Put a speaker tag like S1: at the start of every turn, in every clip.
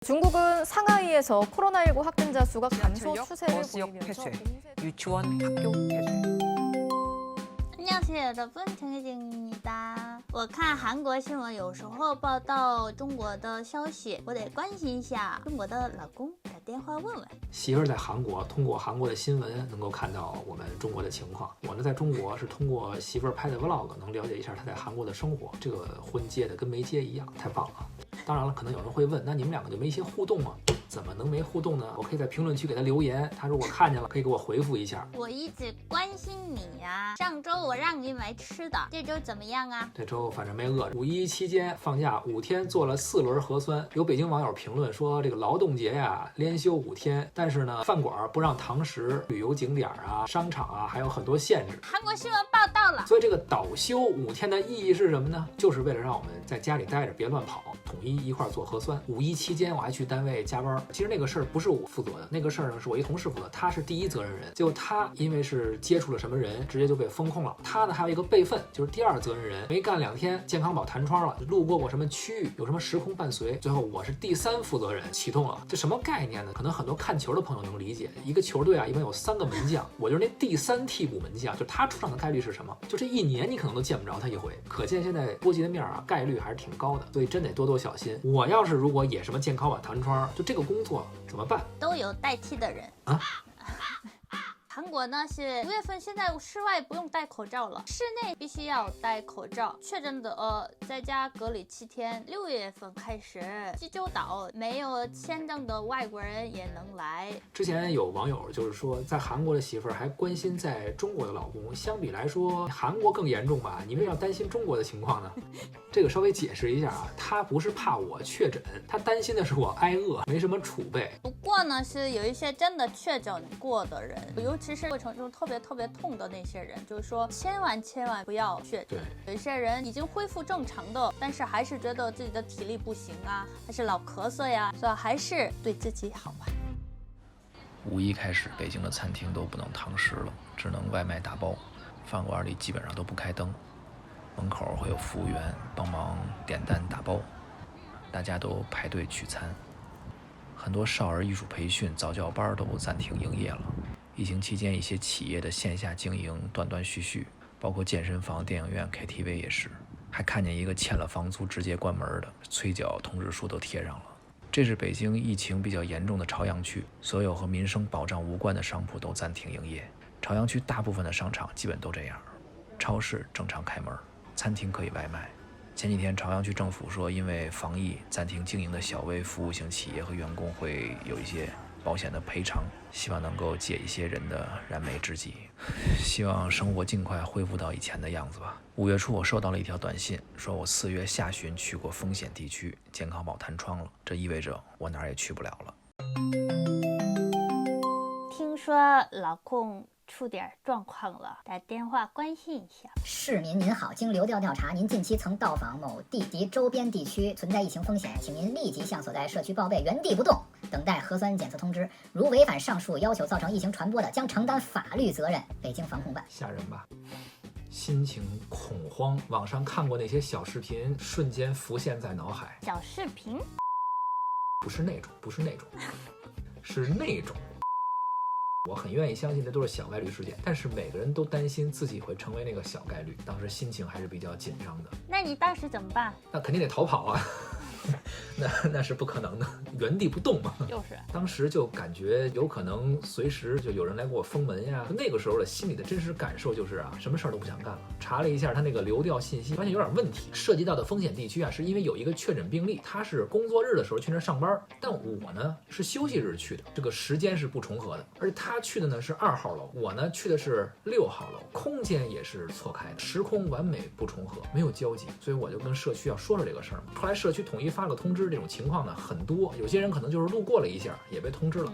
S1: 중국은 상하이에서 코로나19 확진자 수가 감소
S2: 지하철역,
S1: 추세를
S2: 버스역
S1: 보이면서
S2: 폐쇄,
S1: 공세...
S2: 유치원, 학교 폐쇄.
S3: 안녕하세요 여러분, 정혜진입니다。我看韩国新闻有时候报道中国的消息，我得关心一下中国的老公，打电话问问。
S4: 媳妇儿在韩国，通过韩国的新闻能够看到我们中国的情况。我呢在中国是通过媳妇儿拍的 vlog 能了解一下她在韩国的生活。这个婚结的跟没结一样，太棒了。当然了，可能有人会问，那你们两个就没一些互动吗？怎么能没互动呢？我可以在评论区给他留言，他如果看见了，可以给我回复一下。
S3: 我一直关心你啊，上周我让你买吃的，这周怎么样啊？
S4: 这周反正没饿。5·1期间放假5天，做了4轮核酸。有北京网友评论说，这个劳动节呀，连休5天，但是呢，饭馆不让堂食，旅游景点啊、商场啊，还有很多限制。
S3: 韩国新闻报道了，
S4: 所以这个倒休5天的意义是什么呢？就是为了让我们在家里待着，别乱跑，统一块做核酸。5·1期间我还去单位加班。其实那个事儿不是我负责的，那个事儿呢是我一同事负责，他是第一责任人。结果他因为是接触了什么人，直接就被封控了。他呢还有一个备份，就是第2责任人，没干2天，健康宝弹窗了，路过过什么区域，有什么时空伴随。最后我是第3负责人启动了，这什么概念呢？可能很多看球的朋友能理解，一个球队啊一般有3个门将，我就是那第3替补门将，就他出场的概率是什么？就这1年你可能都见不着他一回，可见现在波及的面啊概率还是挺高的，所以真得多多小心。我要是如果也什么健康宝弹窗，就这个工作怎么办？
S3: 都有代替的人
S4: 啊。
S3: 韩国呢是5月份，现在室外不用戴口罩了，室内必须要戴口罩。确诊的在家隔离7天。6月份开始，济州岛没有签证的外国人也能来。
S4: 之前有网友就是说，在韩国的媳妇儿还关心在中国的老公，相比来说，韩国更严重吧？你为啥担心中国的情况呢？这个稍微解释一下啊，他不是怕我确诊，他担心的是我挨饿，没什么储备。
S3: 不过呢，是有一些真的确诊过的人，尤其是过程中特别痛的那些人，就是说千万不要确诊。
S4: 对，
S3: 有一些人已经恢复正常的，但是还是觉得自己的体力不行啊，还是老咳嗽呀，所以还是对自己好吧。
S5: 5·1开始，北京的餐厅都不能堂食了，只能外卖打包，饭馆里基本上都不开灯，门口会有服务员帮忙点单打包，大家都排队取餐。很多少儿艺术培训、早教班都暂停营业了。疫情期间，一些企业的线下经营断断续续，包括健身房、电影院、KTV 也是。还看见一个欠了房租直接关门的，催缴通知书都贴上了。这是北京疫情比较严重的朝阳区，所有和民生保障无关的商铺都暂停营业。朝阳区大部分的商场基本都这样，超市正常开门，餐厅可以外卖。前几天朝阳区政府说，因为防疫暂停经营的小微服务型企业和员工会有一些保险的赔偿，希望能够解一些人的燃眉之急，希望生活尽快恢复到以前的样子吧。5月初我收到了一条短信，说我4月下旬去过风险地区，健康宝弹窗了，这意味着我哪儿也去不了了。
S3: 听说老公出点状况了，打电话关心一下。
S6: 市民您好，经流调调查，您近期曾到访某地及周边地区，存在疫情风险，请您立即向所在社区报备，原地不动，等待核酸检测通知。如违反上述要求造成疫情传播的，将承担法律责任。北京防控办。
S4: 吓人吧？心情恐慌，网上看过那些小视频，瞬间浮现在脑海。
S3: 小视频？
S4: 不是那种，是那种。我很愿意相信这都是小概率事件，但是每个人都担心自己会成为那个小概率，当时心情还是比较紧张的。
S3: 那你当时怎么办？
S4: 那肯定得逃跑啊。那是不可能的，原地不动嘛。
S3: 就是，
S4: 当时就感觉有可能随时就有人来给我封门呀。那个时候的心里的真实感受就是啊，什么事儿都不想干了。查了一下他那个流调信息，发现有点问题。涉及到的风险地区啊，是因为有一个确诊病例，他是工作日的时候去那儿上班，但我呢是休息日去的，这个时间是不重合的。而且他去的呢是2号楼，我呢去的是6号楼，空间也是错开的，时空完美不重合，没有交集。所以我就跟社区要说这个事儿嘛。后来社区统一发了个通知，这种情况呢很多，有些人可能就是路过了一下也被通知了。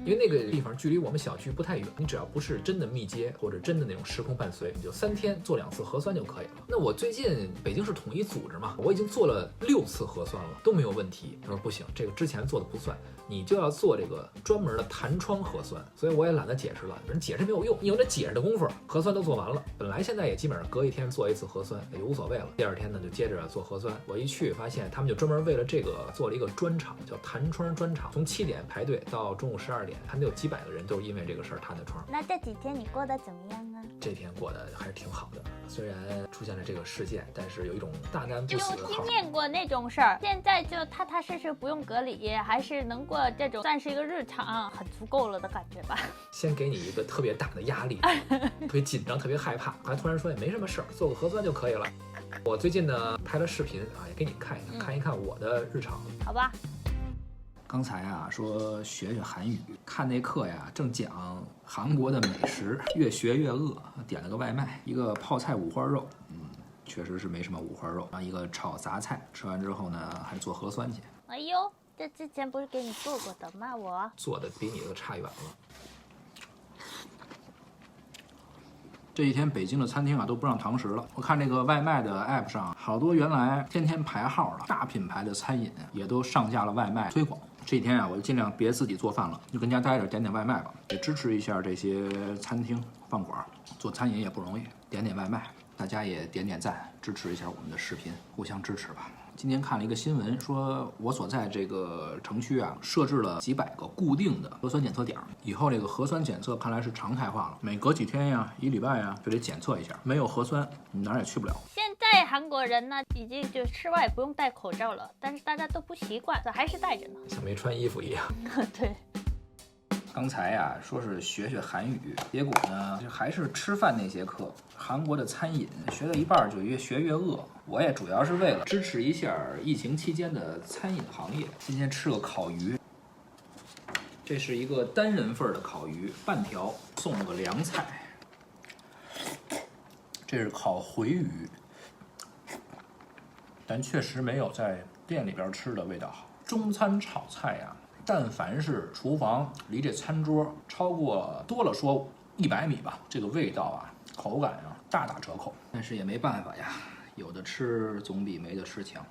S4: 因为那个地方距离我们小区不太远，你只要不是真的密接或者真的那种时空伴随，你就3天做2次核酸就可以了。那我最近北京市统一组织嘛，我已经做了6次核酸了，都没有问题。他说不行，这个之前做的不算，你就要做这个专门的弹窗核酸。所以我也懒得解释了，人解释没有用，你有这解释的功夫，核酸都做完了。本来现在也基本上隔1天做1次核酸，也就无所谓了。第2天呢就接着做核酸。我一去发现他们就专门为了这个做了一个专场，叫弹窗专场，从7点排队到中午12点，还得有几百个人都是因为这个事儿弹的窗。
S3: 那这几天你过得怎么样啊？
S4: 这天过得还是挺好的，虽然出现了这个事件，但是有一种大难不
S3: 有
S4: 死的好。
S3: 经验过那种事儿，现在就踏踏实实不用隔离，还是能过这种算是一个日常，很足够了的感觉吧。
S4: 先给你一个特别大的压力，特别紧张，特别害怕，还突然说也没什么事儿，做个核酸就可以了。我最近呢拍了视频啊，也给你看一看，看一看我的日常。
S3: 好吧。
S5: 刚才啊说学学韩语，看那课呀正讲韩国的美食，越学越饿，点了个外卖，一个泡菜五花肉，确实是没什么五花肉，然后一个炒杂菜，吃完之后呢还做核酸去。
S3: 哎呦，这之前不是给你做过的吗？我
S4: 做的比你这个差远了。
S5: 这几天北京的餐厅啊都不让堂食了。我看这个外卖的 app 上，好多原来天天排号的大品牌的餐饮也都上架了外卖推广。这几天啊，我就尽量别自己做饭了，就跟家待着，点点外卖吧，也支持一下这些餐厅饭馆。做餐饮也不容易，点点外卖，大家也点点赞，支持一下我们的视频，互相支持吧。今天看了一个新闻，说我所在这个城区啊，设置了几百个固定的核酸检测点，以后这个核酸检测看来是常态化了，每隔几天呀、1礼拜呀就得检测一下，没有核酸你哪儿也去不了。
S3: 现在韩国人呢，已经就室外不用戴口罩了，但是大家都不习惯，还是戴着呢。
S4: 像没穿衣服一样。
S3: 对。
S5: 刚才呀说是学学韩语，结果呢就还是吃饭那节课，韩国的餐饮学到一半就越学越饿。我也主要是为了支持一下疫情期间的餐饮行业。今天吃个烤鱼，这是一个单人份的烤鱼，半条，送了个凉菜。这是烤回鱼，但确实没有在店里边吃的味道好。中餐炒菜呀，但凡是厨房离这餐桌超过多了说100米吧，这个味道啊、口感啊大打折扣。但是也没办法呀，有的吃总比没得吃强。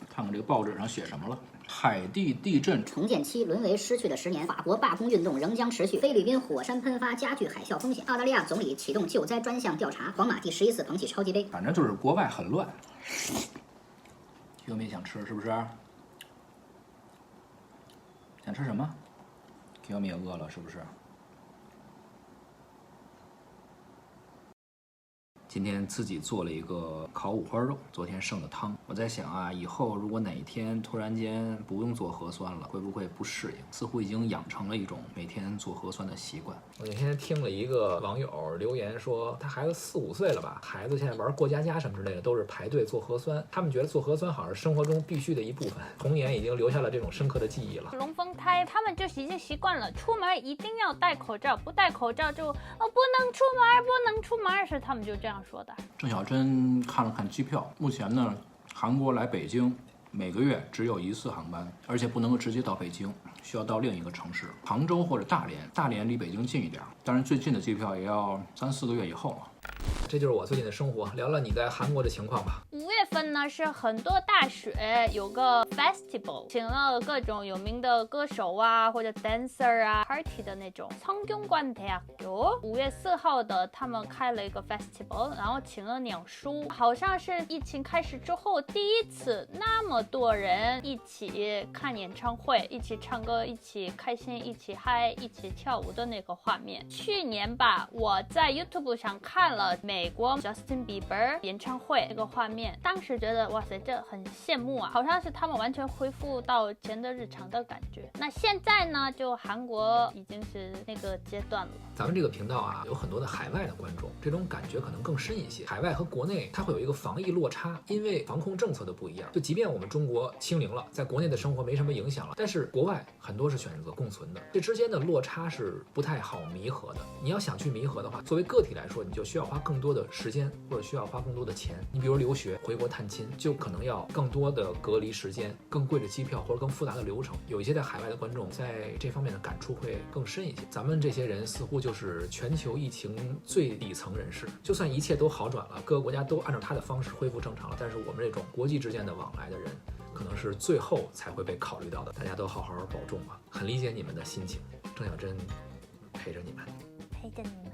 S5: 看看这个报纸上写什么了。海地地震
S6: 重建期沦为失去的10年，法国罢工运动仍将持续，菲律宾火山喷发加剧海啸风险，澳大利亚总理启动救灾专项调查，皇马第11次捧起超级杯。
S5: 反正就是国外很乱。有没想吃是不是？想吃什么？有没也饿了是不是？今天自己做了一个烤五花肉，昨天剩的汤。我在想啊，以后如果哪一天突然间不用做核酸了，会不会不适应？似乎已经养成了一种每天做核酸的习惯。
S4: 我那天听了一个网友留言说，他孩子4、5岁了吧，孩子现在玩过家家什么之类的，都是排队做核酸。他们觉得做核酸好像是生活中必须的一部分，童年已经留下了这种深刻的记忆了。
S3: 龙凤胎他们就已经习惯了，出门一定要戴口罩，不戴口罩就不能出门，不能出门，是他们就这样说的。
S5: 郑小珍看了看机票，目前呢，韩国来北京每个月只有1次航班，而且不能够直接到北京，需要到另一个城市，杭州或者大连。大连离北京近一点，当然最近的机票也要3、4个月以后了。
S4: 这就是我最近的生活，聊聊你在韩国的情况吧。
S3: 5月份呢是很多大学有个 festival， 请了各种有名的歌手啊或者 dancer 啊 party 的那种。성균관대학교 5月4号的他们开了一个 festival， 然后请了鸟叔，好像是疫情开始之后第一次那么多人一起看演唱会，一起唱歌，一起开心，一起嗨，一起跳舞的那个画面。去年吧，我在 YouTube 上看了美国 Justin Bieber 演唱会那个画面，当时觉得哇塞，这很羡慕啊，好像是他们完全恢复到前的日常的感觉。那现在呢，就韩国已经是那个阶段了。
S4: 咱们这个频道啊，有很多的海外的观众，这种感觉可能更深一些。海外和国内它会有一个防疫落差，因为防控政策的不一样。就即便我们中国清零了，在国内的生活没什么影响了，但是国外很多是选择共存的，这之间的落差是不太好弥合的。你要想去弥合的话，作为个体来说，你就需要花更多多的时间，或者需要花更多的钱。你比如留学、回国探亲，就可能要更多的隔离时间、更贵的机票或者更复杂的流程。有一些在海外的观众在这方面的感触会更深一些。咱们这些人似乎就是全球疫情最底层人士，就算一切都好转了，各个国家都按照他的方式恢复正常了，但是我们这种国际之间的往来的人，可能是最后才会被考虑到的。大家都好好保重吧，很理解你们的心情。郑小珍陪着你们。
S3: 陪着你们。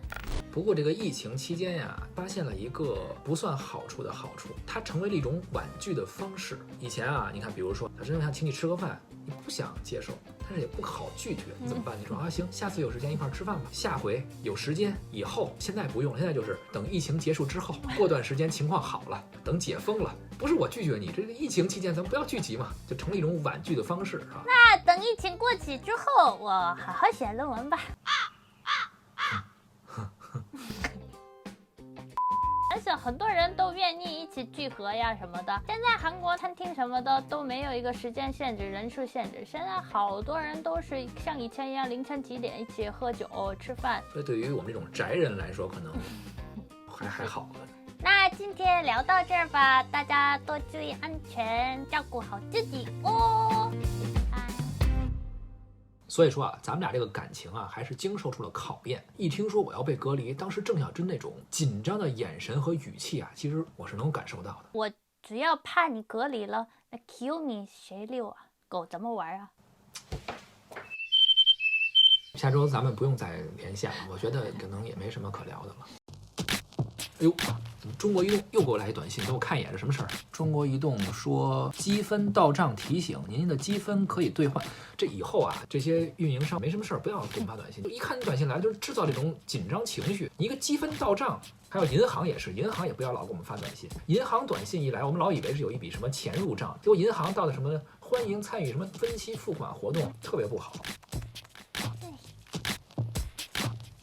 S4: 不过这个疫情期间呀，发现了一个不算好处的好处，它成为了一种婉拒的方式。以前啊，你看，比如说小珍想请你吃个饭，你不想接受，但是也不好拒绝，你怎么办？你说啊，行，下次有时间一块吃饭吧。下回有时间以后，现在不用，现在就是等疫情结束之后，过段时间情况好了，等解封了，不是我拒绝你，这个疫情期间咱们不要聚集嘛，就成了一种婉拒的方式啊。
S3: 那等疫情过去之后，我好好写论文吧。而且很多人都愿意一起聚合呀什么的。现在韩国餐厅什么的都没有一个时间限制、人数限制。现在好多人都是像以前一样凌晨几点一起喝酒吃饭。
S4: 所以对于我们这种宅人来说，可能还好。
S3: 那今天聊到这儿吧，大家多注意安全，照顾好自己哦。
S4: 所以说啊，咱们俩这个感情啊，还是经受出了考验。一听说我要被隔离，当时郑小珍那种紧张的眼神和语气啊，其实我是能感受到的。
S3: 我只要怕你隔离了，那 Kiyomi 谁遛啊？狗怎么玩啊？
S4: 下周咱们不用再连线了，我觉得可能也没什么可聊的了。哎呦，怎么中国移动又给我来一短信？给我看一眼，是什么事儿？中国移动说积分到账提醒，您的积分可以兑换。这以后啊，这些运营商没什么事儿，不要给我们发短信。一看你短信来了，就是制造这种紧张情绪。你一个积分到账，还有银行也是，银行也不要老给我们发短信。银行短信一来，我们老以为是有一笔什么钱入账，结果银行到的什么欢迎参与什么分期付款活动，特别不好。